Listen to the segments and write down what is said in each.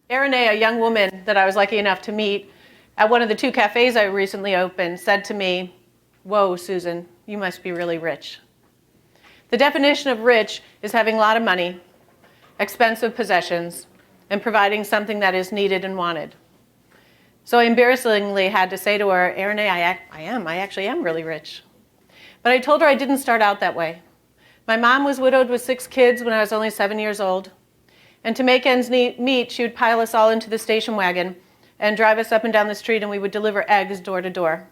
Irene, a young woman that I was lucky enough to meet at one of the 2 cafes I recently opened, said to me, "Whoa, Susan, you must be really rich." The definition of rich is having a lot of money, expensive possessions, and providing something that is needed and wanted. So I embarrassingly had to say to her, "Irene, I actually am really rich." But I told her I didn't start out that way. My mom was widowed with 6 kids when I was only 7 years old. And to make ends meet, she would pile us all into the station wagon and drive us up and down the street, and we would deliver eggs door to door.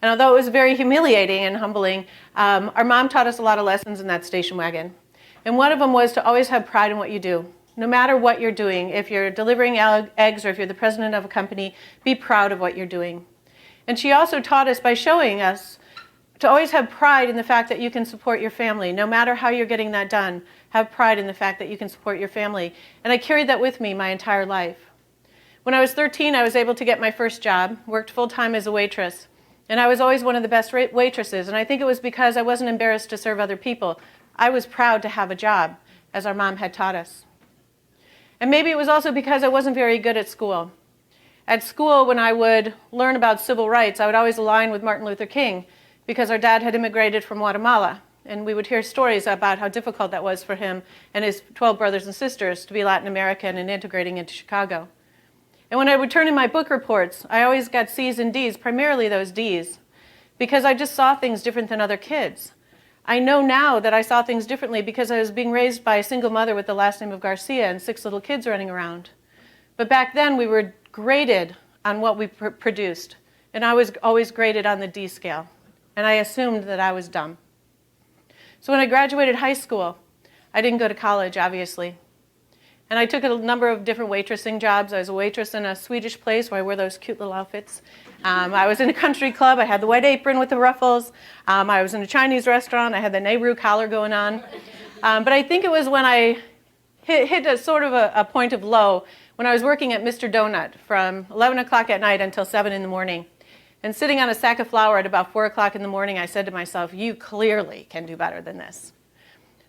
And although it was very humiliating and humbling, our mom taught us a lot of lessons in that station wagon. And one of them was to always have pride in what you do. No matter what you're doing, if you're delivering eggs or if you're the president of a company, be proud of what you're doing. And she also taught us by showing us to always have pride in the fact that you can support your family. No matter how you're getting that done, have pride in the fact that you can support your family. And I carried that with me my entire life. When I was 13, I was able to get my first job, worked full-time as a waitress. And I was always one of the best waitresses, and I think it was because I wasn't embarrassed to serve other people. I was proud to have a job, as our mom had taught us. And maybe it was also because I wasn't very good at school. At school, when I would learn about civil rights, I would always align with Martin Luther King, because our dad had immigrated from Guatemala, and we would hear stories about how difficult that was for him and his 12 brothers and sisters to be Latin American and integrating into Chicago. And when I would turn in my book reports, I always got C's and D's, primarily those D's, because I just saw things different than other kids. I know now that I saw things differently because I was being raised by a single mother with the last name of Garcia and 6 little kids running around. But back then, we were graded on what we produced, and I was always graded on the D scale, and I assumed that I was dumb. So when I graduated high school, I didn't go to college, obviously. And I took a number of different waitressing jobs. I was a waitress in a Swedish place where I wore those cute little outfits. I was in a country club. I had the white apron with the ruffles. I was in a Chinese restaurant. I had the Nehru collar going on. But I think it was when I hit a sort of a point of low when I was working at Mr. Donut from 11 o'clock at night until 7 in the morning. And sitting on a sack of flour at about 4 o'clock in the morning, I said to myself, you clearly can do better than this.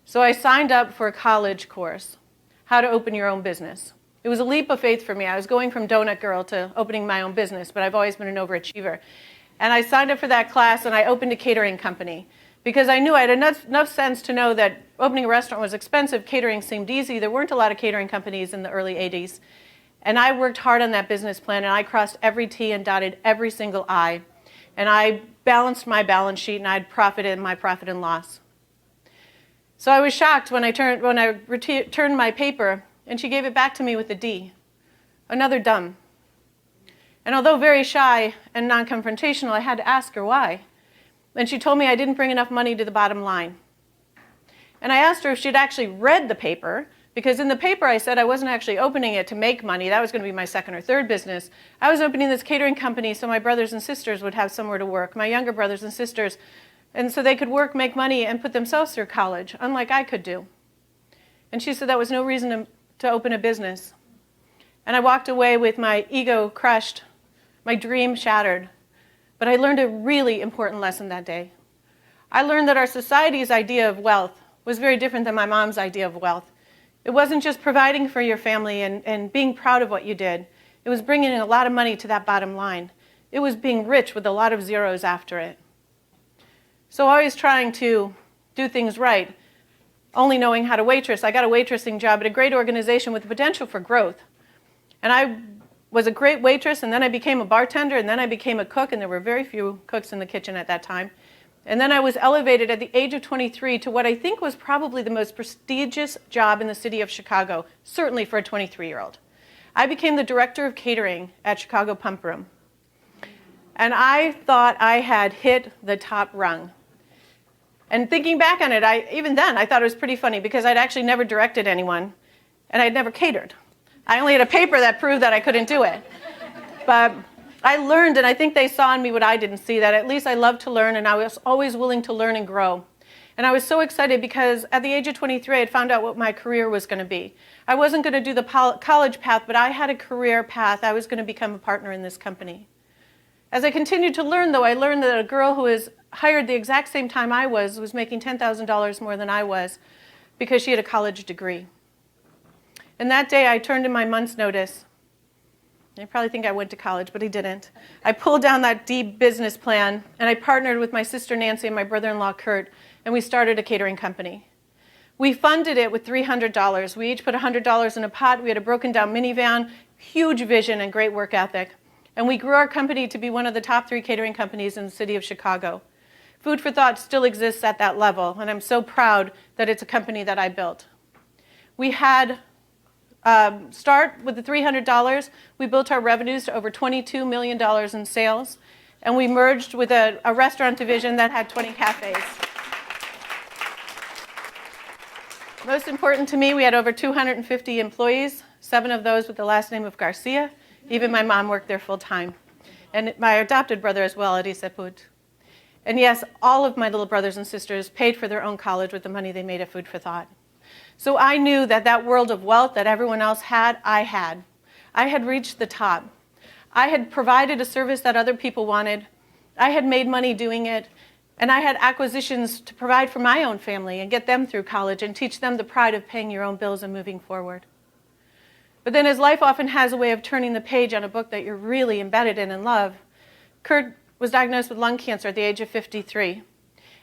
So I signed up for a college course, How to Open Your Own Business. It was a leap of faith for me. I was going from donut girl to opening my own business, but I've always been an overachiever. And I signed up for that class, and I opened a catering company because I knew I had enough sense to know that opening a restaurant was expensive. Catering seemed easy. There weren't a lot of catering companies in the early 80s. And I worked hard on that business plan, and I crossed every T and dotted every single I. And I balanced my balance sheet, and I'd profited my profit and loss. So I was shocked when I returned my paper, and she gave it back to me with a D. Another dumb. And although very shy and non-confrontational, I had to ask her why. And she told me I didn't bring enough money to the bottom line. And I asked her if she'd actually read the paper, because in the paper I said I wasn't actually opening it to make money. That was going to be my second or third business. I was opening this catering company so my brothers and sisters would have somewhere to work, my younger brothers and sisters, and so they could work, make money, and put themselves through college, unlike I could do. And she said that was no reason to open a business. And I walked away with my ego crushed, my dream shattered. But I learned a really important lesson that day. I learned that our society's idea of wealth was very different than my mom's idea of wealth. It wasn't just providing for your family and being proud of what you did. It was bringing in a lot of money to that bottom line. It was being rich with a lot of zeros after it. So always trying to do things right, only knowing how to waitress. I got a waitressing job at a great organization with the potential for growth. And I was a great waitress, and then I became a bartender, and then I became a cook, and there were very few cooks in the kitchen at that time. And then I was elevated at the age of 23 to what I think was probably the most prestigious job in the city of Chicago, certainly for a 23-year-old. I became the director of catering at Chicago Pump Room. And I thought I had hit the top rung. And thinking back on it, even then, I thought it was pretty funny because I'd actually never directed anyone, and I'd never catered. I only had a paper that proved that I couldn't do it. But I learned, and I think they saw in me what I didn't see, that at least I loved to learn, and I was always willing to learn and grow. And I was so excited because at the age of 23, I had found out what my career was going to be. I wasn't going to do the college path, but I had a career path. I was going to become a partner in this company. As I continued to learn, though, I learned that a girl who was hired the exact same time I was making $10,000 more than I was because she had a college degree. And that day I turned in my month's notice. You probably think I went to college, but I didn't. I pulled down that deep business plan, and I partnered with my sister Nancy and my brother-in-law Kurt, and we started a catering company. We funded it with $300. We each put $100 in a pot. We had a broken down minivan, huge vision and great work ethic. And we grew our company to be one of the top 3 catering companies in the city of Chicago. Food for Thought still exists at that level, and I'm so proud that it's a company that I built. We had start with the $300. We built our revenues to over $22 million in sales, and we merged with a restaurant division that had 20 cafes. Most important to me, we had over 250 employees, 7 of those with the last name of Garcia. Even my mom worked there full time. And my adopted brother as well, Eriseput. And yes, all of my little brothers and sisters paid for their own college with the money they made at Food for Thought. So I knew that that world of wealth that everyone else had, I had. I had reached the top. I had provided a service that other people wanted. I had made money doing it. And I had acquisitions to provide for my own family and get them through college and teach them the pride of paying your own bills and moving forward. But then as life often has a way of turning the page on a book that you're really embedded in and love, Kurt was diagnosed with lung cancer at the age of 53.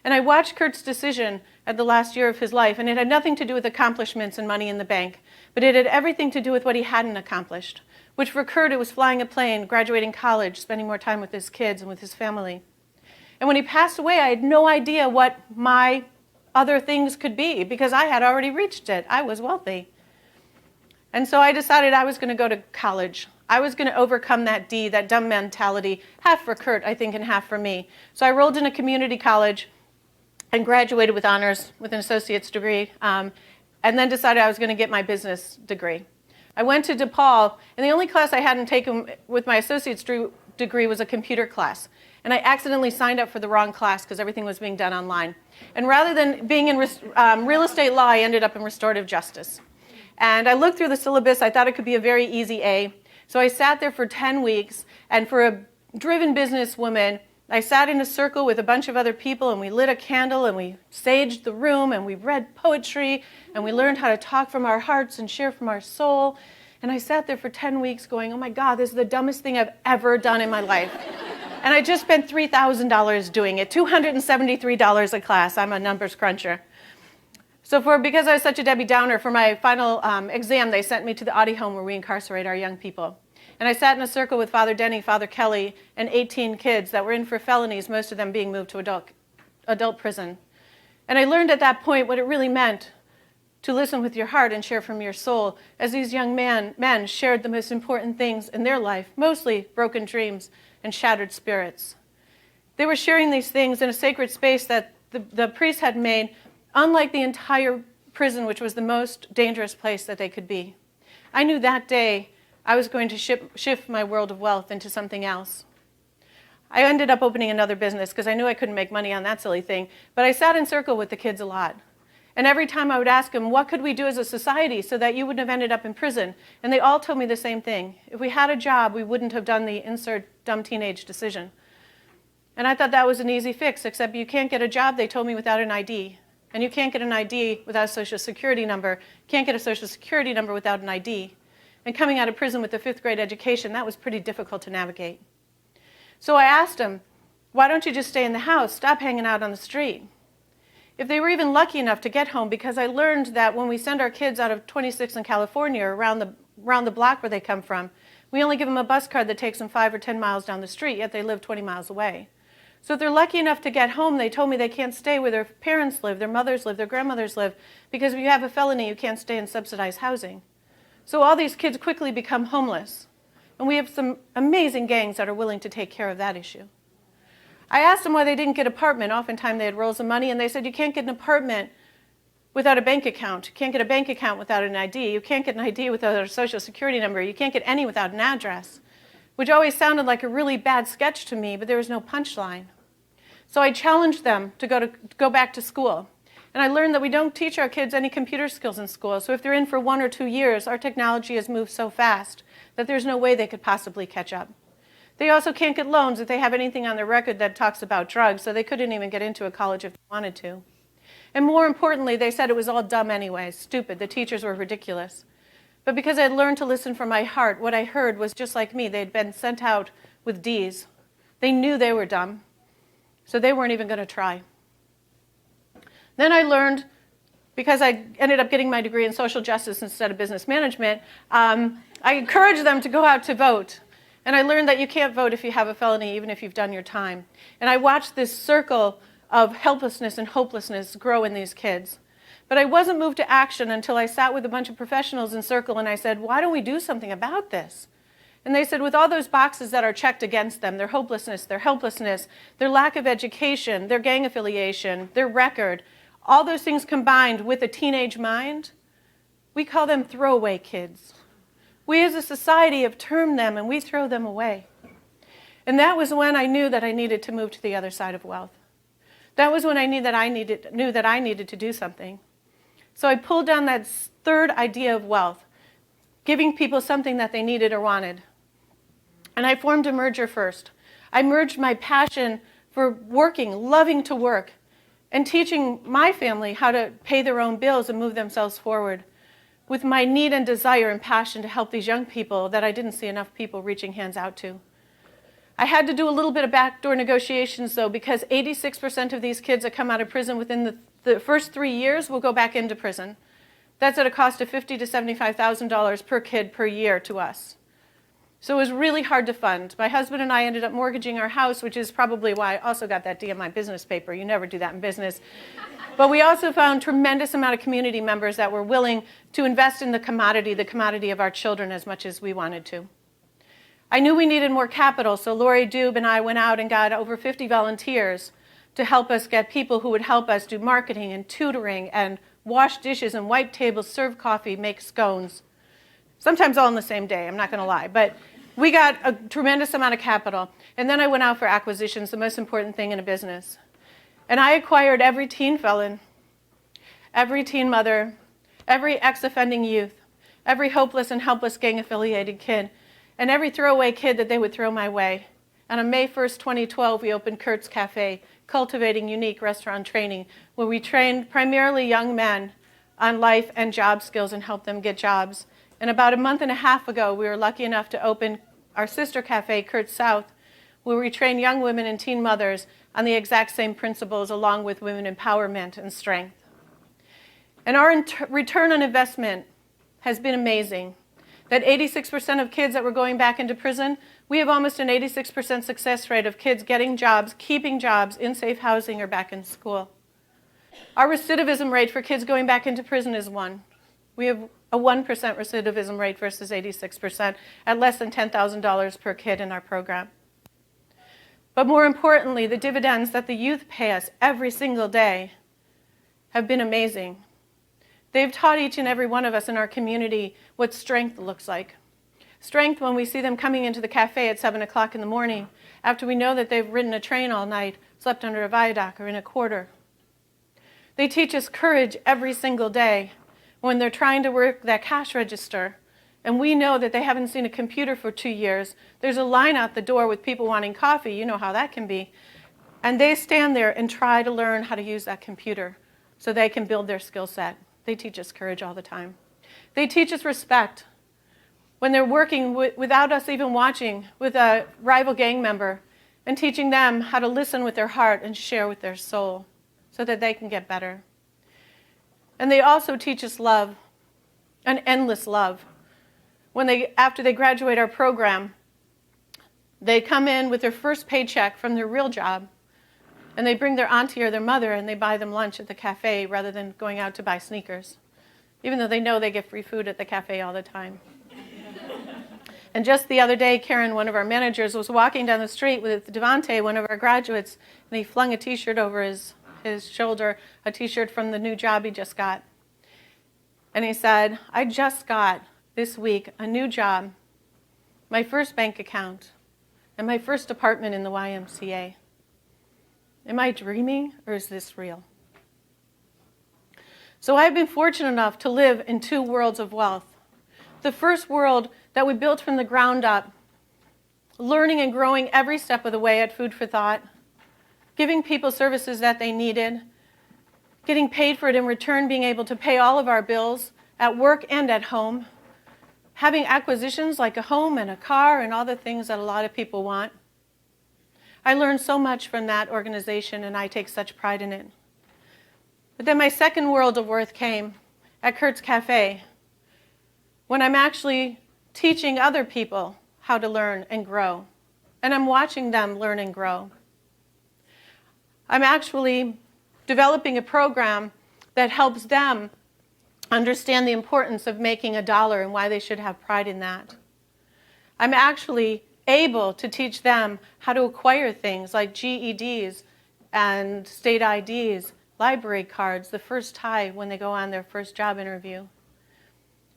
And I watched Kurt's decision at the last year of his life, and it had nothing to do with accomplishments and money in the bank, but it had everything to do with what he hadn't accomplished, which for Kurt, it was flying a plane, graduating college, spending more time with his kids and with his family. And when he passed away, I had no idea what my other things could be because I had already reached it. I was wealthy. And so I decided I was going to go to college. I was going to overcome that that dumb mentality, half for Kurt, I think, and half for me. So I enrolled in a community college and graduated with honors with an associate's degree, and then decided I was going to get my business degree. I went to DePaul, and the only class I hadn't taken with my associate's degree was a computer class. And I accidentally signed up for the wrong class because everything was being done online. And rather than being in real estate law, I ended up in restorative justice. And I looked through the syllabus. I thought it could be a very easy A. So I sat there for 10 weeks, and for a driven businesswoman, I sat in a circle with a bunch of other people, and we lit a candle, and we saged the room, and we read poetry, and we learned how to talk from our hearts and share from our soul. And I sat there for 10 weeks going, oh my God, this is the dumbest thing I've ever done in my life. And I just spent $3,000 doing it, $273 a class. I'm a numbers cruncher. So because I was such a Debbie Downer, for my final exam, they sent me to the Audi home where we incarcerate our young people. And I sat in a circle with Father Denny, Father Kelly, and 18 kids that were in for felonies, most of them being moved to adult prison. And I learned at that point what it really meant to listen with your heart and share from your soul, as these young men shared the most important things in their life, mostly broken dreams and shattered spirits. They were sharing these things in a sacred space that the priest had made, unlike the entire prison, which was the most dangerous place that they could be. I knew that day I was going to shift my world of wealth into something else. I ended up opening another business because I knew I couldn't make money on that silly thing, but I sat in circle with the kids a lot. And every time I would ask them, what could we do as a society so that you wouldn't have ended up in prison? And they all told me the same thing. If we had a job, we wouldn't have done the insert dumb teenage decision. And I thought that was an easy fix, except you can't get a job, they told me, without an ID. And you can't get an ID without a social security number. Can't get a social security number without an ID. And coming out of prison with a 5th grade education, that was pretty difficult to navigate. So I asked them, why don't you just stay in the house? Stop hanging out on the street. If they were even lucky enough to get home, because I learned that when we send our kids out of 26 in California, or around the block where they come from, we only give them a bus card that takes them 5 or 10 miles down the street, yet they live 20 miles away. So if they're lucky enough to get home, they told me they can't stay where their parents live, their mothers live, their grandmothers live, because if you have a felony, you can't stay in subsidized housing. So all these kids quickly become homeless. And we have some amazing gangs that are willing to take care of that issue. I asked them why they didn't get an apartment. Oftentimes they had rolls of money, and they said, you can't get an apartment without a bank account. You can't get a bank account without an ID. You can't get an ID without a social security number. You can't get any without an address, which always sounded like a really bad sketch to me, but there was no punchline. So I challenged them to go back to school. And I learned that we don't teach our kids any computer skills in school. So if they're in for 1 or 2 years, our technology has moved so fast that there's no way they could possibly catch up. They also can't get loans if they have anything on their record that talks about drugs, so they couldn't even get into a college if they wanted to. And more importantly, they said it was all dumb anyway, stupid. The teachers were ridiculous. But because I had learned to listen from my heart, what I heard was just like me. They'd been sent out with D's. They knew they were dumb, so they weren't even going to try. Then I learned, because I ended up getting my degree in social justice instead of business management, I encouraged them to go out to vote. And I learned that you can't vote if you have a felony, even if you've done your time. And I watched this circle of helplessness and hopelessness grow in these kids. But I wasn't moved to action until I sat with a bunch of professionals in circle and I said, why don't we do something about this? And they said, with all those boxes that are checked against them, their hopelessness, their helplessness, their lack of education, their gang affiliation, their record, all those things combined with a teenage mind, we call them throwaway kids. We as a society have termed them and we throw them away. And that was when I knew that I needed to move to the other side of wealth. That was when I knew that I needed to do something. So I pulled down that third idea of wealth, giving people something that they needed or wanted. And I formed a merger first. I merged my passion for working, loving to work, and teaching my family how to pay their own bills and move themselves forward, with my need and desire and passion to help these young people that I didn't see enough people reaching hands out to. I had to do a little bit of backdoor negotiations, though, because 86% of these kids that come out of prison within the first 3 years will go back into prison. That's at a cost of $50,000 to $75,000 per kid per year to us. So it was really hard to fund. My husband and I ended up mortgaging our house, which is probably why I also got that D in my business paper. You never do that in business. But we also found tremendous amount of community members that were willing to invest in the commodity of our children as much as we wanted to. I knew we needed more capital, so Lori Dube and I went out and got over 50 volunteers to help us get people who would help us do marketing and tutoring and wash dishes and wipe tables, serve coffee, make scones. Sometimes all on the same day, I'm not going to lie. But we got a tremendous amount of capital. And then I went out for acquisitions, the most important thing in a business. And I acquired every teen felon, every teen mother, every ex-offending youth, every hopeless and helpless gang-affiliated kid, and every throwaway kid that they would throw my way. And on May 1st, 2012, we opened Kurt's Cafe, Cultivating Unique Restaurant Training, where we trained primarily young men on life and job skills and helped them get jobs. And about a month and a half ago, we were lucky enough to open our sister cafe, Kurt's South, where we train young women and teen mothers on the exact same principles along with women empowerment and strength. And our return on investment has been amazing. That 86% of kids that were going back into prison, we have almost an 86% success rate of kids getting jobs, keeping jobs in safe housing or back in school. Our recidivism rate for kids going back into prison is 1. We have a 1% recidivism rate versus 86% at less than $10,000 per kid in our program. But more importantly, the dividends that the youth pay us every single day have been amazing. They've taught each and every one of us in our community what strength looks like. Strength when we see them coming into the cafe at 7 o'clock in the morning after we know that they've ridden a train all night, slept under a viaduct or in a quarter. They teach us courage every single day when they're trying to work that cash register and we know that they haven't seen a computer for 2 years. There's a line out the door with people wanting coffee. You know how that can be. And they stand there and try to learn how to use that computer so they can build their skill set. They teach us courage all the time. They teach us respect. When they're working without us even watching with a rival gang member and teaching them how to listen with their heart and share with their soul so that they can get better. And they also teach us love, an endless love. After they graduate our program, they come in with their first paycheck from their real job and they bring their auntie or their mother and they buy them lunch at the cafe rather than going out to buy sneakers, even though they know they get free food at the cafe all the time. And just the other day, Karen, one of our managers, was walking down the street with Devante, one of our graduates, and he flung a T-shirt over his shoulder, a T-shirt from the new job he just got. And he said, I just got this week a new job, my first bank account, and my first apartment in the YMCA. Am I dreaming or is this real? So I've been fortunate enough to live in 2 worlds of wealth. The first world that we built from the ground up, learning and growing every step of the way at Food for Thought, giving people services that they needed, getting paid for it in return, being able to pay all of our bills at work and at home, having acquisitions like a home and a car and all the things that a lot of people want. I learned so much from that organization, and I take such pride in it. But then my second world of worth came at Kurt's Cafe, when I'm actually teaching other people how to learn and grow, and I'm watching them learn and grow. I'm actually developing a program that helps them understand the importance of making $1 and why they should have pride in that. I'm actually able to teach them how to acquire things like GEDs and state IDs, library cards, the first tie when they go on their first job interview.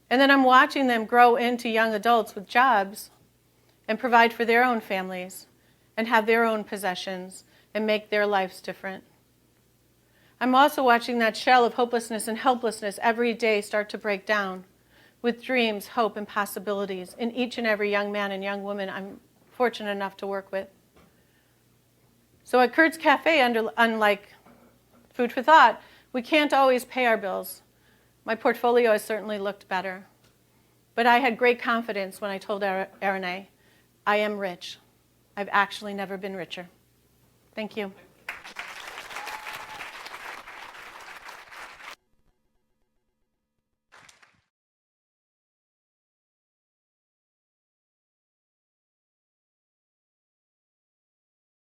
And then I'm watching them grow into young adults with jobs and provide for their own families and have their own possessions and make their lives different. I'm also watching that shell of hopelessness and helplessness every day start to break down with dreams, hope, and possibilities in each and every young man and young woman I'm fortunate enough to work with. So at Kurt's Cafe, unlike Food for Thought, we can't always pay our bills. My portfolio has certainly looked better. But I had great confidence when I told Arene, I am rich. I've actually never been richer. Thank you.